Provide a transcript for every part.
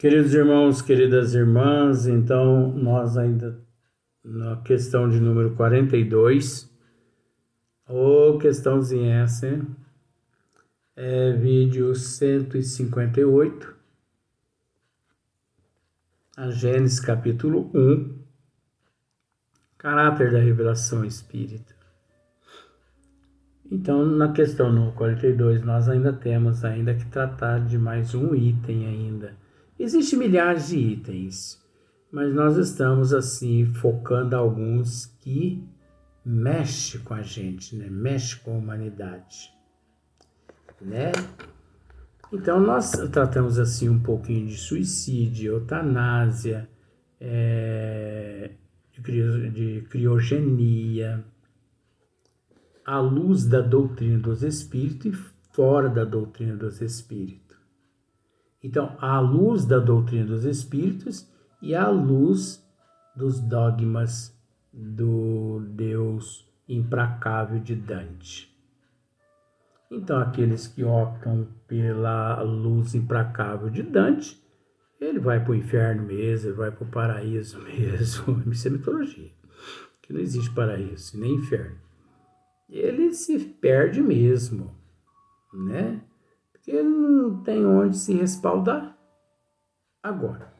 Queridos irmãos, queridas irmãs, então nós ainda na questão de número 42, ou questãozinha essa, hein? Vídeo 158, a Gênesis capítulo 1, caráter da revelação espírita. Então, na questão número 42, nós ainda temos que tratar de mais um item ainda. Existem milhares de itens, mas nós estamos assim focando alguns que mexe com a gente, né? Mexe com a humanidade, né? Então nós tratamos assim um pouquinho de suicídio, eutanásia, de criogenia, à luz da doutrina dos espíritos e fora da doutrina dos espíritos. Então, à luz da doutrina dos espíritos e à luz dos dogmas do Deus implacável de Dante. Então, aqueles que optam pela luz implacável de Dante, ele vai para o inferno mesmo, ele vai para o paraíso mesmo. Isso é mitologia, que não existe paraíso nem inferno. Ele se perde mesmo, né? Porque ele não tem onde se respaldar. Agora,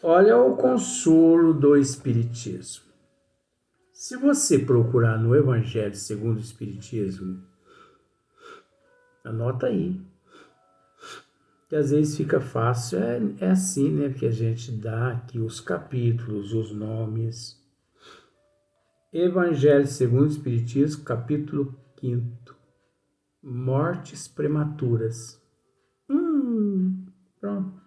olha o consolo do Espiritismo. Se você procurar no Evangelho segundo o Espiritismo, anota aí. Que às vezes fica fácil, é assim, né? Porque a gente dá aqui os capítulos, os nomes. Evangelho segundo o Espiritismo, capítulo 5º. Mortes prematuras. Pronto.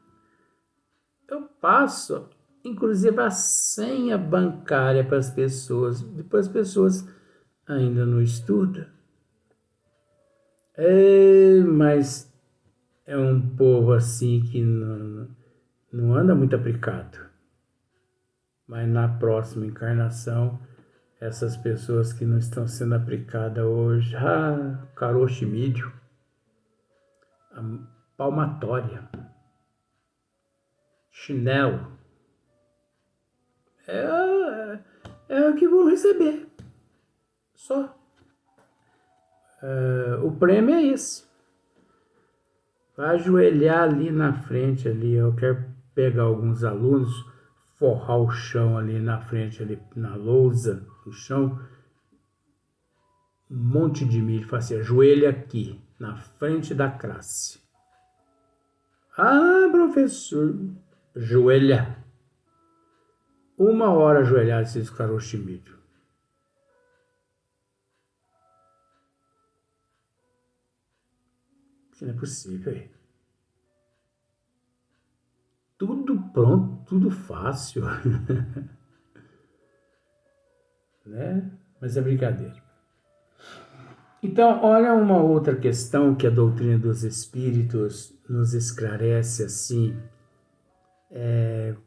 Eu passo, inclusive, a senha bancária para as pessoas. Depois as pessoas ainda não estudam. Mas é um povo assim que não anda muito aplicado. Mas na próxima encarnação, essas pessoas que não estão sendo aplicadas hoje, caroximídio, palmatória, chinelo, é o que vão receber. Só. O prêmio é esse. Vai ajoelhar ali na frente, ali. Eu quero pegar alguns alunos, forrar o chão ali na frente, ali na lousa, no chão, um monte de milho, falar assim, ajoelha aqui, na frente da classe. Professor, ajoelha. 1 hora ajoelhado, esses caroços de milho. Isso não é possível, hein? Tudo pronto, tudo fácil. Né? Mas é brincadeira. Então, olha uma outra questão que a doutrina dos espíritos nos esclarece assim,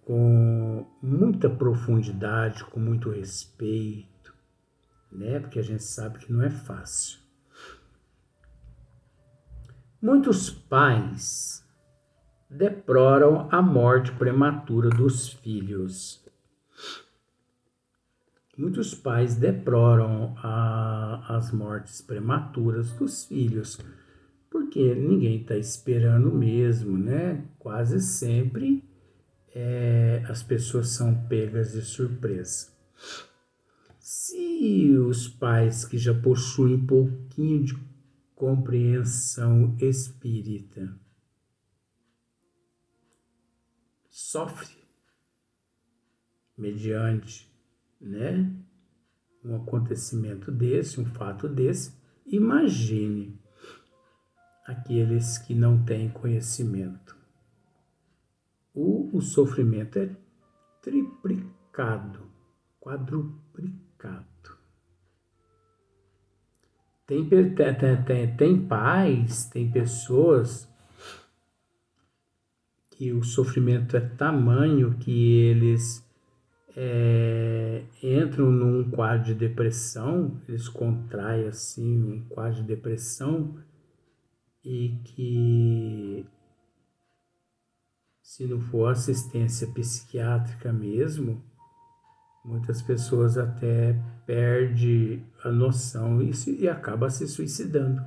com muita profundidade, com muito respeito, né? Porque a gente sabe que não é fácil. Muitos pais deploram a morte prematura dos filhos. Muitos pais deploram as mortes prematuras dos filhos, porque ninguém está esperando mesmo, né? Quase sempre as pessoas são pegas de surpresa. Se os pais que já possuem um pouquinho de compreensão espírita sofrem mediante, né, um acontecimento desse, um fato desse, imagine aqueles que não têm conhecimento. O sofrimento é triplicado, quadruplicado. Tem pais, tem pessoas que o sofrimento é tamanho que eles entram num quadro de depressão, eles contraem assim um quadro de depressão e que se não for assistência psiquiátrica mesmo, muitas pessoas até perdem a noção e acaba se suicidando.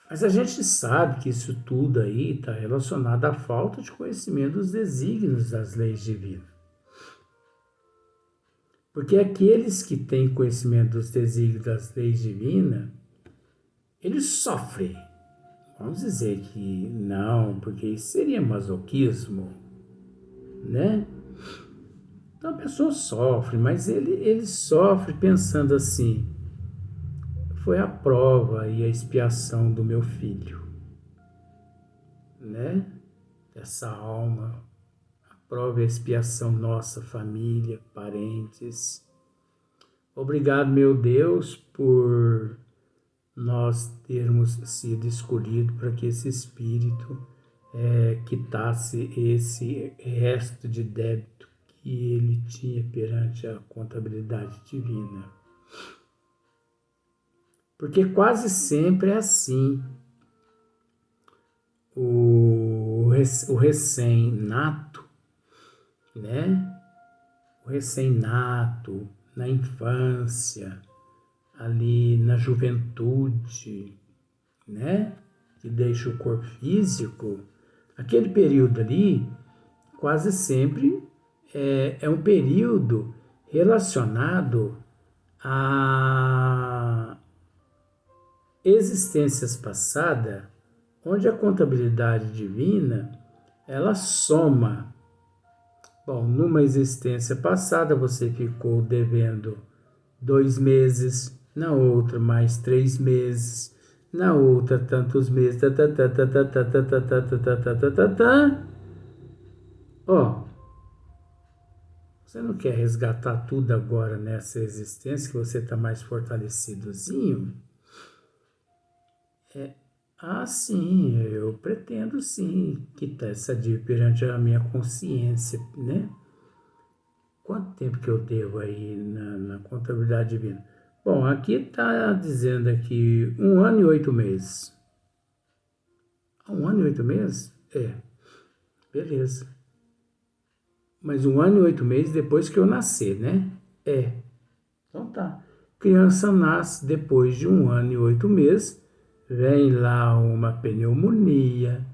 Mas a gente sabe que isso tudo aí está relacionado à falta de conhecimento dos desígnios das leis divinas. Porque aqueles que têm conhecimento dos desígnios das leis divinas, eles sofrem. Vamos dizer que não, porque isso seria masoquismo, né? Então a pessoa sofre, mas ele sofre pensando assim: foi a prova e a expiação do meu filho, né? Dessa alma, a prova e a expiação nossa, família, parentes. Obrigado, meu Deus, por nós termos sido escolhidos para que esse Espírito quitasse esse resto de débito que ele tinha perante a contabilidade divina. Porque quase sempre é assim. O recém-nato, né? O recém-nato, na infância, ali na juventude, né? Que deixa o corpo físico, aquele período ali, quase sempre é um período relacionado a existências passadas, onde a contabilidade divina, ela soma. Bom, numa existência passada você ficou devendo 2 meses, na outra mais 3 meses, na outra tantos meses, Ó, você não quer resgatar tudo agora nessa existência que você está mais fortalecidozinho? Sim, eu pretendo sim quitar essa dívida perante a minha consciência, né? Quanto tempo que eu devo aí na contabilidade divina? Bom, aqui está dizendo aqui 1 ano e 8 meses. 1 ano e 8 meses? Beleza. Mas 1 ano e 8 meses depois que eu nascer, né? Então tá. Criança nasce depois de 1 ano e 8 meses, vem lá uma pneumonia,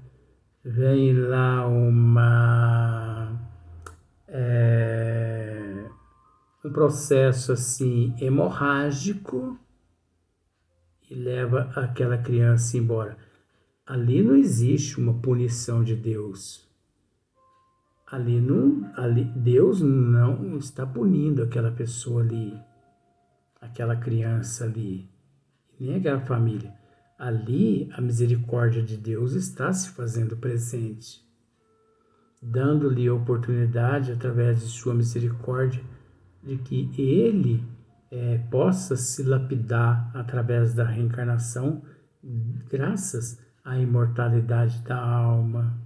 vem lá um processo assim hemorrágico e leva aquela criança embora. Ali não existe uma punição de Deus. Ali Deus não está punindo aquela pessoa ali, aquela criança ali, nem aquela família. Ali a misericórdia de Deus está se fazendo presente, dando-lhe a oportunidade, através de sua misericórdia, de que ele possa se lapidar através da reencarnação, graças à imortalidade da alma.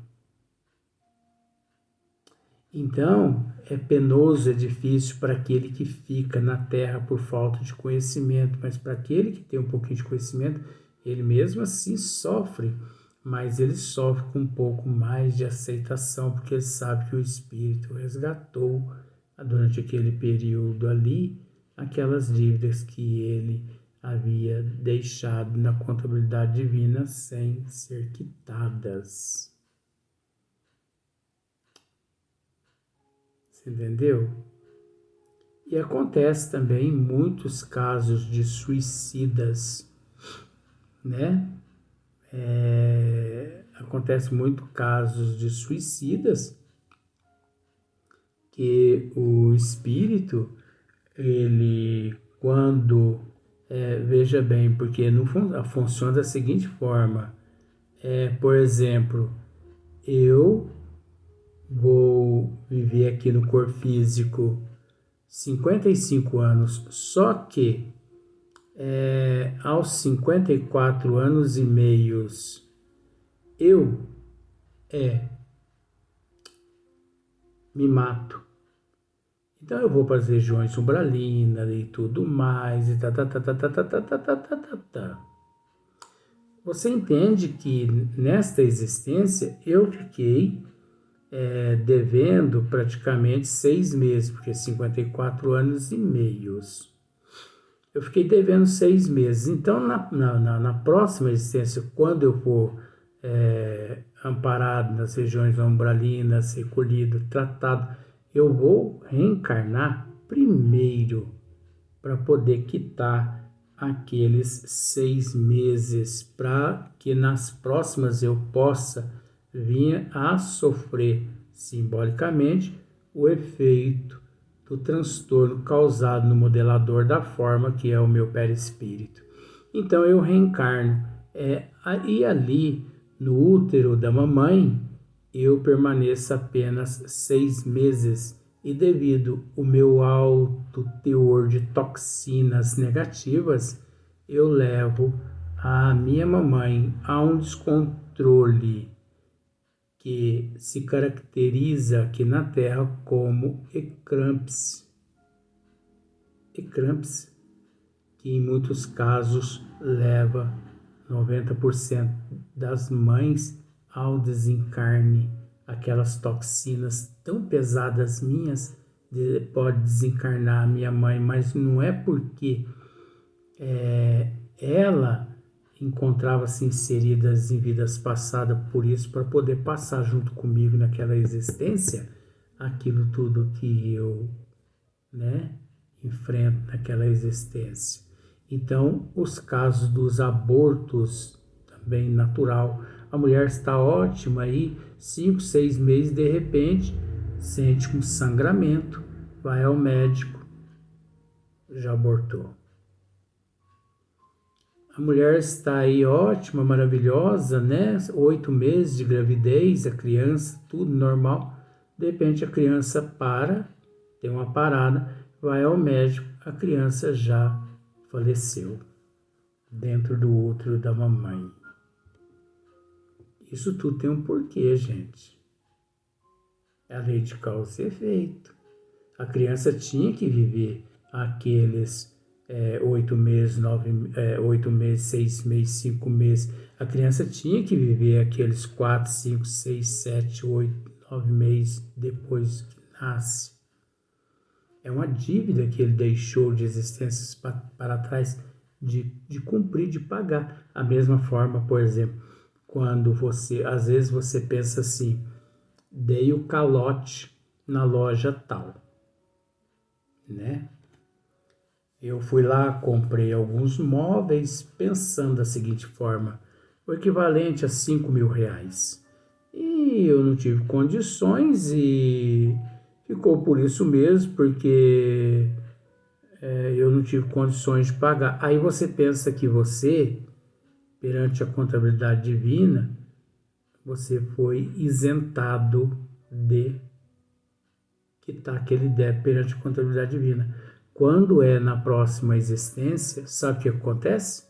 Então, é penoso, é difícil para aquele que fica na Terra por falta de conhecimento, mas para aquele que tem um pouquinho de conhecimento, ele mesmo assim sofre, mas ele sofre com um pouco mais de aceitação, porque ele sabe que o Espírito resgatou durante aquele período ali aquelas dívidas que ele havia deixado na contabilidade divina sem ser quitadas. Você entendeu? E acontece também muitos casos de suicidas, né? Acontece muito casos de suicidas que o espírito, ele, quando, veja bem, porque funciona da seguinte forma, por exemplo, eu vou viver aqui no corpo físico 55 anos, só que aos 54 anos e meios eu me mato. Então eu vou para as regiões umbralinas e tudo mais e tá. você entende que nesta existência eu fiquei devendo praticamente 6 meses, porque 54 anos e meios. Eu fiquei devendo 6 meses. Então, na próxima existência, quando eu for amparado nas regiões umbralinas, recolhido, tratado, eu vou reencarnar primeiro para poder quitar aqueles 6 meses, para que nas próximas eu possa vir a sofrer simbolicamente o efeito do transtorno causado no modelador da forma, que é o meu perispírito. Então eu reencarno. E ali no útero da mamãe eu permaneço apenas 6 meses. E devido ao meu alto teor de toxinas negativas, eu levo a minha mamãe a um descontrole que se caracteriza aqui na Terra como ecrâmpsia. Ecrâmpsia, que em muitos casos leva 90% das mães ao desencarne. Aquelas toxinas tão pesadas minhas pode desencarnar a minha mãe, mas não é porque ela encontrava-se inseridas em vidas passadas, por isso, para poder passar junto comigo naquela existência, aquilo tudo que eu enfrento naquela existência. Então, os casos dos abortos, também natural, a mulher está ótima aí, 5, 6 meses, de repente, sente um sangramento, vai ao médico, já abortou. A mulher está aí ótima, maravilhosa, 8 meses de gravidez, a criança, tudo normal. De repente a criança para, tem uma parada, vai ao médico, a criança já faleceu dentro do útero da mamãe. Isso tudo tem um porquê, gente. É a lei de causa e efeito. A criança tinha que viver aqueles 8 meses, 8 meses, 6 meses, 5 meses. A criança tinha que viver aqueles 4, 5, 6, 7, 8, 9 meses depois que nasce. É uma dívida que ele deixou de existências para trás de cumprir, de pagar. A mesma forma, por exemplo, quando às vezes você pensa assim, dei o calote na loja tal, Eu fui lá, comprei alguns móveis pensando da seguinte forma, o equivalente a 5 mil reais. E eu não tive condições e ficou por isso mesmo, porque eu não tive condições de pagar. Aí você pensa que você, perante a contabilidade divina, você foi isentado de quitar aquele débito perante a contabilidade divina. Quando é na próxima existência, sabe o que acontece?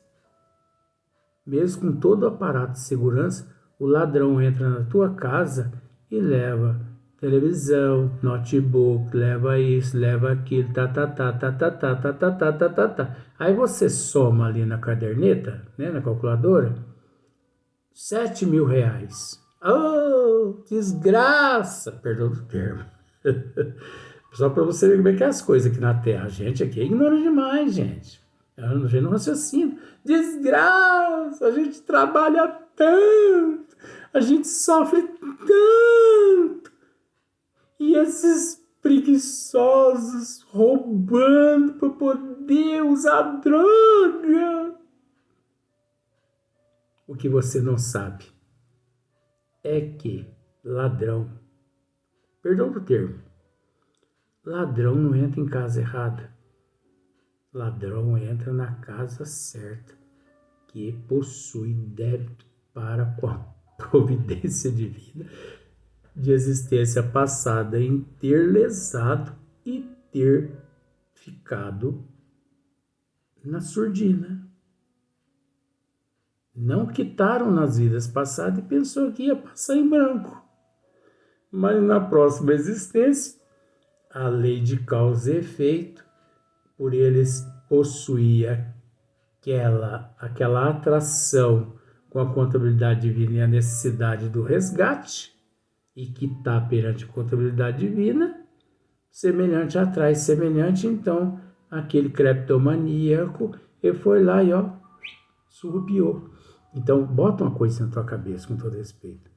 Mesmo com todo o aparato de segurança, o ladrão entra na tua casa e leva televisão, notebook, leva isso, leva aquilo, tá. Aí você soma ali na caderneta, na calculadora, 7 mil reais. Oh, desgraça! Perdão do termo. Só para você ver como é que é as coisas aqui na Terra. A gente aqui é ignorante demais, gente. A gente não raciocina. Desgraça! A gente trabalha tanto. A gente sofre tanto. E esses preguiçosos roubando para poder usar droga. O que você não sabe é que ladrão, perdão do termo, ladrão não entra em casa errada. Ladrão entra na casa certa, que possui débito para com a providência divina de existência passada em ter lesado e ter ficado na surdina. Não quitaram nas vidas passadas e pensou que ia passar em branco. Mas na próxima existência, a lei de causa e efeito, por eles possuir aquela atração com a contabilidade divina e a necessidade do resgate, e que está perante a contabilidade divina, semelhante atrai semelhante, então aquele cleptomaníaco, ele foi lá e surrupiou. Então, bota uma coisa na tua cabeça, com todo respeito.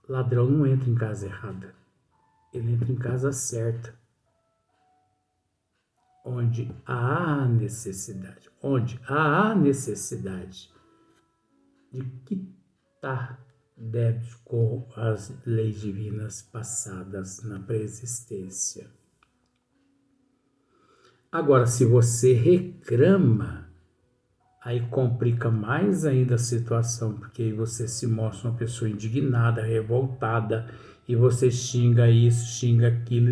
Ladrão não entra em casa errada. Ele entra em casa certa. Onde há necessidade. Onde há necessidade de quitar débitos com as leis divinas passadas na pré-existência. Agora, se você reclama, aí complica mais ainda a situação, porque aí você se mostra uma pessoa indignada, revoltada, e você xinga isso, xinga aquilo,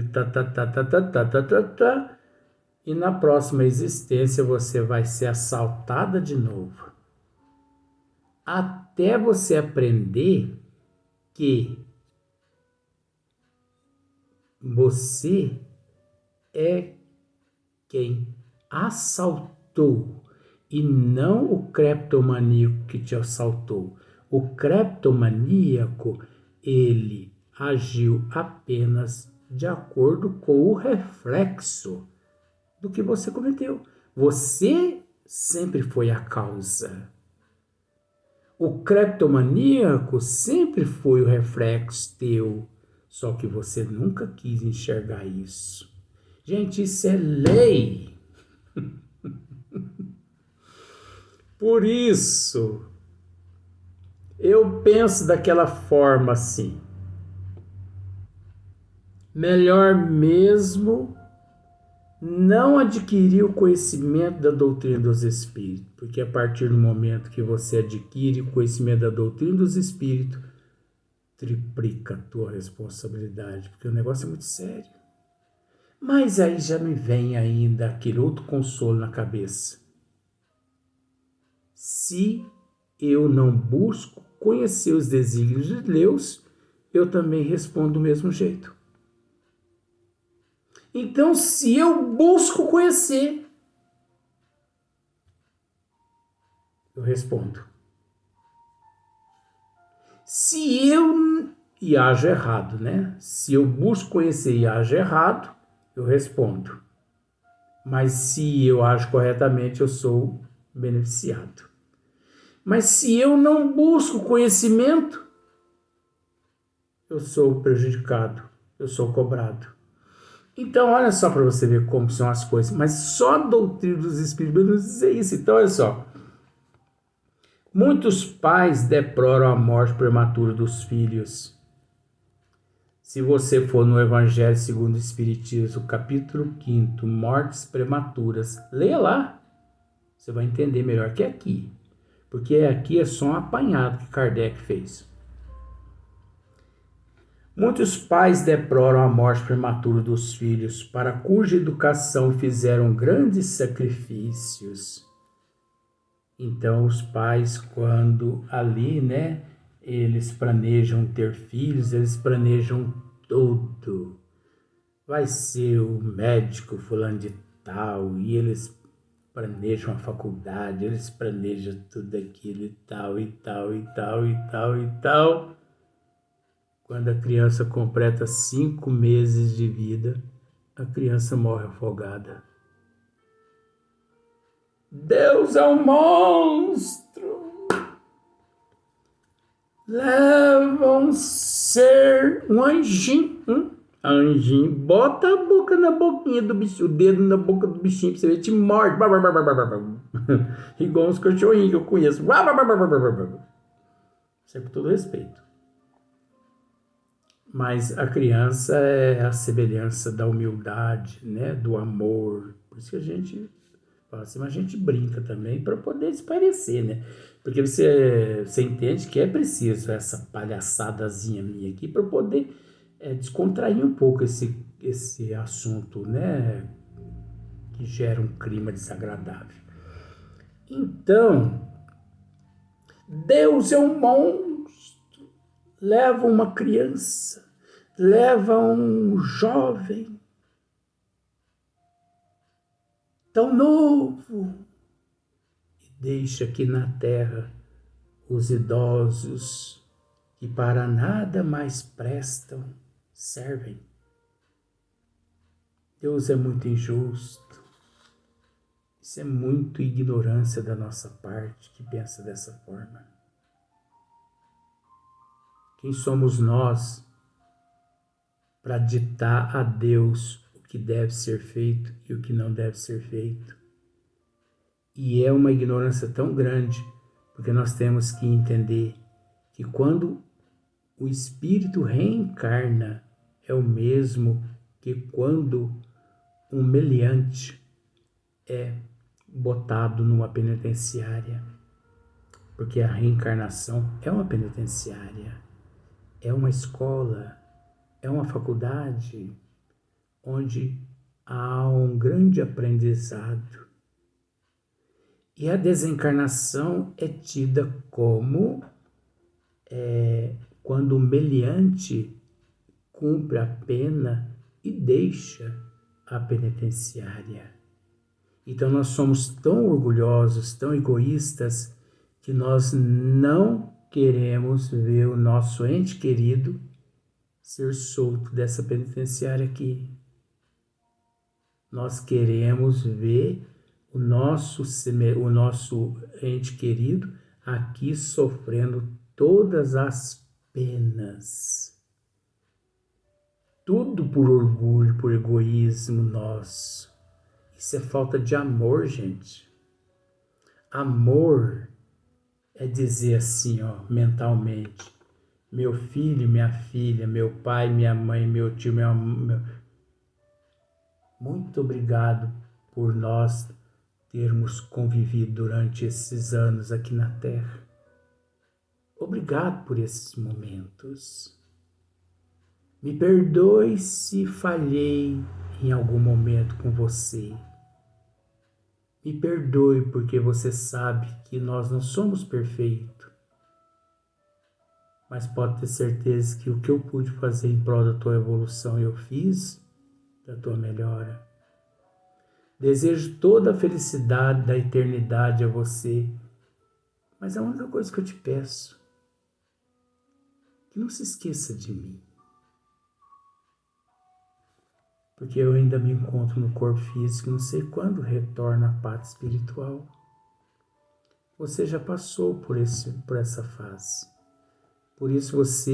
e na próxima existência você vai ser assaltada de novo. Até você aprender que você é quem assaltou e não o cleptomaníaco que te assaltou. O cleptomaníaco, ele agiu apenas de acordo com o reflexo do que você cometeu. Você sempre foi a causa. O cleptomaníaco sempre foi o reflexo teu, só que você nunca quis enxergar isso. Gente, isso é lei. Por isso, eu penso daquela forma assim. Melhor mesmo não adquirir o conhecimento da doutrina dos espíritos, porque a partir do momento que você adquire o conhecimento da doutrina dos espíritos, triplica a tua responsabilidade, porque o negócio é muito sério. Mas aí já me vem ainda aquele outro consolo na cabeça. Se eu não busco conhecer os desígnios de Deus, eu também respondo do mesmo jeito. Então, se eu busco conhecer, eu respondo. Se eu e ajo errado, né? Se eu busco conhecer e ajo errado, eu respondo. Mas se eu ajo corretamente, eu sou beneficiado. Mas se eu não busco conhecimento, eu sou prejudicado, eu sou cobrado. Então, olha só para você ver como são as coisas. Mas só a doutrina dos espíritos nos diz isso. Então, olha só. Muitos pais deploram a morte prematura dos filhos. Se você for no Evangelho segundo o Espiritismo, capítulo 5, Mortes Prematuras, leia lá. Você vai entender melhor que aqui. Porque aqui é só um apanhado que Kardec fez. Muitos pais deploram a morte prematura dos filhos, para cuja educação fizeram grandes sacrifícios. Então, os pais, quando ali, né, eles planejam ter filhos, eles planejam tudo. Vai ser o médico fulano de tal, e eles planejam a faculdade, eles planejam tudo aquilo e tal, e tal, e tal, e tal, e tal. Quando a criança completa 5 meses de vida, a criança morre afogada. Deus é um monstro! Leva um ser, um anjinho, anjinho, bota a boca na boquinha do bichinho, o dedo na boca do bichinho pra você ver, te morde. Igual uns cachorrinhos que eu conheço. Isso é com todo respeito. Mas a criança é a semelhança da humildade, né? Do amor. Por isso que a gente fala assim, mas a gente brinca também para poder se parecer, né? Porque você entende que é preciso essa palhaçadazinha minha aqui para poder descontrair um pouco esse assunto, né? Que gera um clima desagradável. Então, Deus é um monstro. Leva uma criança, leva um jovem tão novo e deixa aqui na terra os idosos que para nada mais prestam, servem. Deus é muito injusto. Isso é muito ignorância da nossa parte que pensa dessa forma. Quem somos nós para ditar a Deus o que deve ser feito e o que não deve ser feito? E é uma ignorância tão grande, porque nós temos que entender que quando o Espírito reencarna, é o mesmo que quando um meliante é botado numa penitenciária. Porque a reencarnação é uma penitenciária, é uma escola, é uma faculdade onde há um grande aprendizado. E a desencarnação é tida como quando o meliante cumpre a pena e deixa a penitenciária. Então nós somos tão orgulhosos, tão egoístas, que nós não queremos ver o nosso ente querido ser solto dessa penitenciária aqui. Nós queremos ver o nosso ente querido aqui sofrendo todas as penas. Tudo por orgulho, por egoísmo nosso. Isso é falta de amor, gente. Amor é dizer assim, ó, mentalmente: meu filho, minha filha, meu pai, minha mãe, meu tio, muito obrigado por nós termos convivido durante esses anos aqui na Terra. Obrigado por esses momentos. Me perdoe se falhei em algum momento com você. Me perdoe porque você sabe que nós não somos perfeitos. Mas pode ter certeza que o que eu pude fazer em prol da tua evolução eu fiz, da tua melhora. Desejo toda a felicidade da eternidade a você. Mas a única coisa que eu te peço, que não se esqueça de mim. Porque eu ainda me encontro no corpo físico, não sei quando retorno à pátria espiritual. Você já passou por essa fase. Por isso isso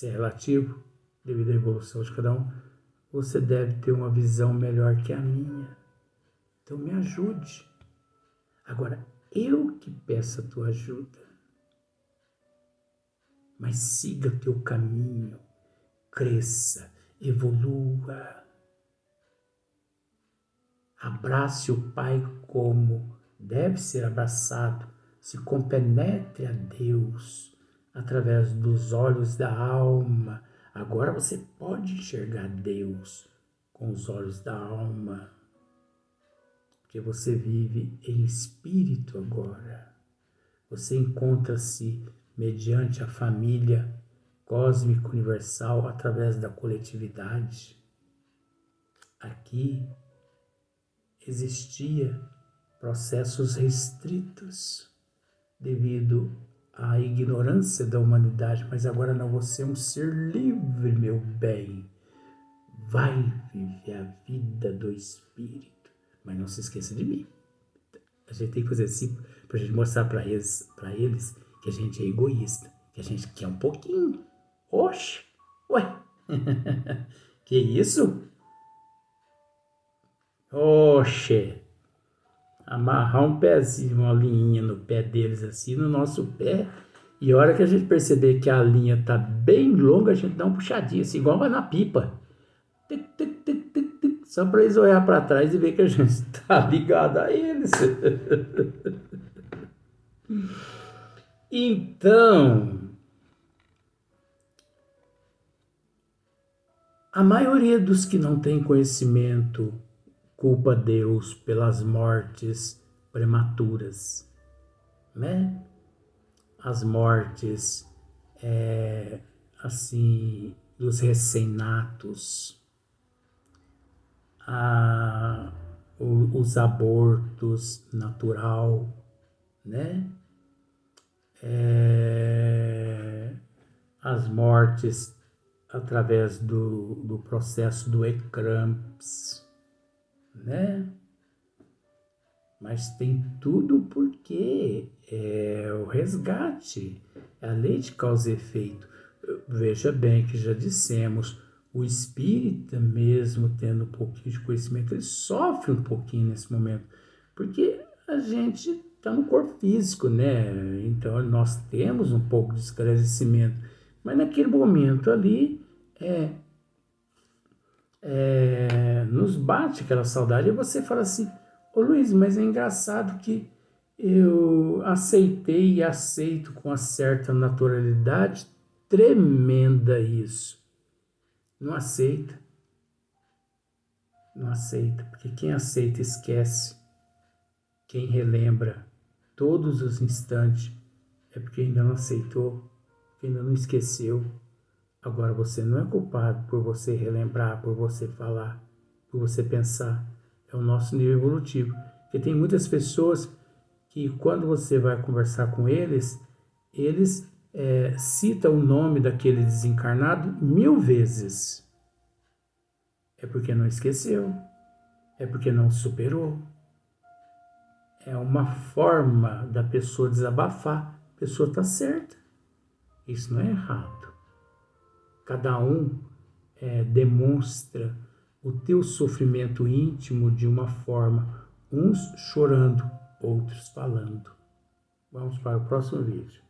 é relativo, devido à evolução de cada um, você deve ter uma visão melhor que a minha. Então me ajude. Agora, eu que peço a tua ajuda. Mas siga teu caminho, cresça, evolua. Abrace o Pai como deve ser abraçado, se compenetre a Deus através dos olhos da alma. Agora você pode enxergar Deus com os olhos da alma, porque você vive em espírito agora. Você encontra-se mediante a família cósmica universal através da coletividade. Aqui existia processos restritos devido à ignorância da humanidade, mas agora não, você é um ser livre, meu bem. Vai viver a vida do Espírito, mas não se esqueça de mim. A gente tem que fazer assim para a gente mostrar para eles que a gente é egoísta, que a gente quer um pouquinho. Oxe, ué, que isso? Oxe, amarrar um pezinho, uma linha no pé deles assim, no nosso pé, e a hora que a gente perceber que a linha tá bem longa, a gente dá uma puxadinha assim, igual vai na pipa. Tic, tic, tic, tic, tic, só para eles olhar para trás e ver que a gente tá ligado a eles. Então, a maioria dos que não tem conhecimento culpa Deus pelas mortes prematuras, né? As mortes, assim, dos recém-natos, os abortos natural, né? as mortes através do processo do ecrãmpsia, né? Mas tem tudo porque é o resgate, é a lei de causa e efeito. Veja bem que já dissemos, o espírita mesmo tendo um pouquinho de conhecimento, ele sofre um pouquinho nesse momento, porque a gente está no corpo físico, né? Então nós temos um pouco de esclarecimento, mas naquele momento ali nos bate aquela saudade e você fala assim, ô Luiz, mas é engraçado que eu aceitei e aceito com uma certa naturalidade tremenda isso. Não aceita. Não aceita, porque quem aceita esquece. Quem relembra todos os instantes é porque ainda não aceitou, porque ainda não esqueceu. Agora você não é culpado por você relembrar, por você falar, por você pensar. É o nosso nível evolutivo. Porque tem muitas pessoas que quando você vai conversar com eles, eles citam o nome daquele desencarnado 1000 vezes. É porque não esqueceu, é porque não superou. É uma forma da pessoa desabafar. A pessoa está certa. Isso não é errado. Cada um demonstra o teu sofrimento íntimo de uma forma, uns chorando, outros falando. Vamos para o próximo vídeo.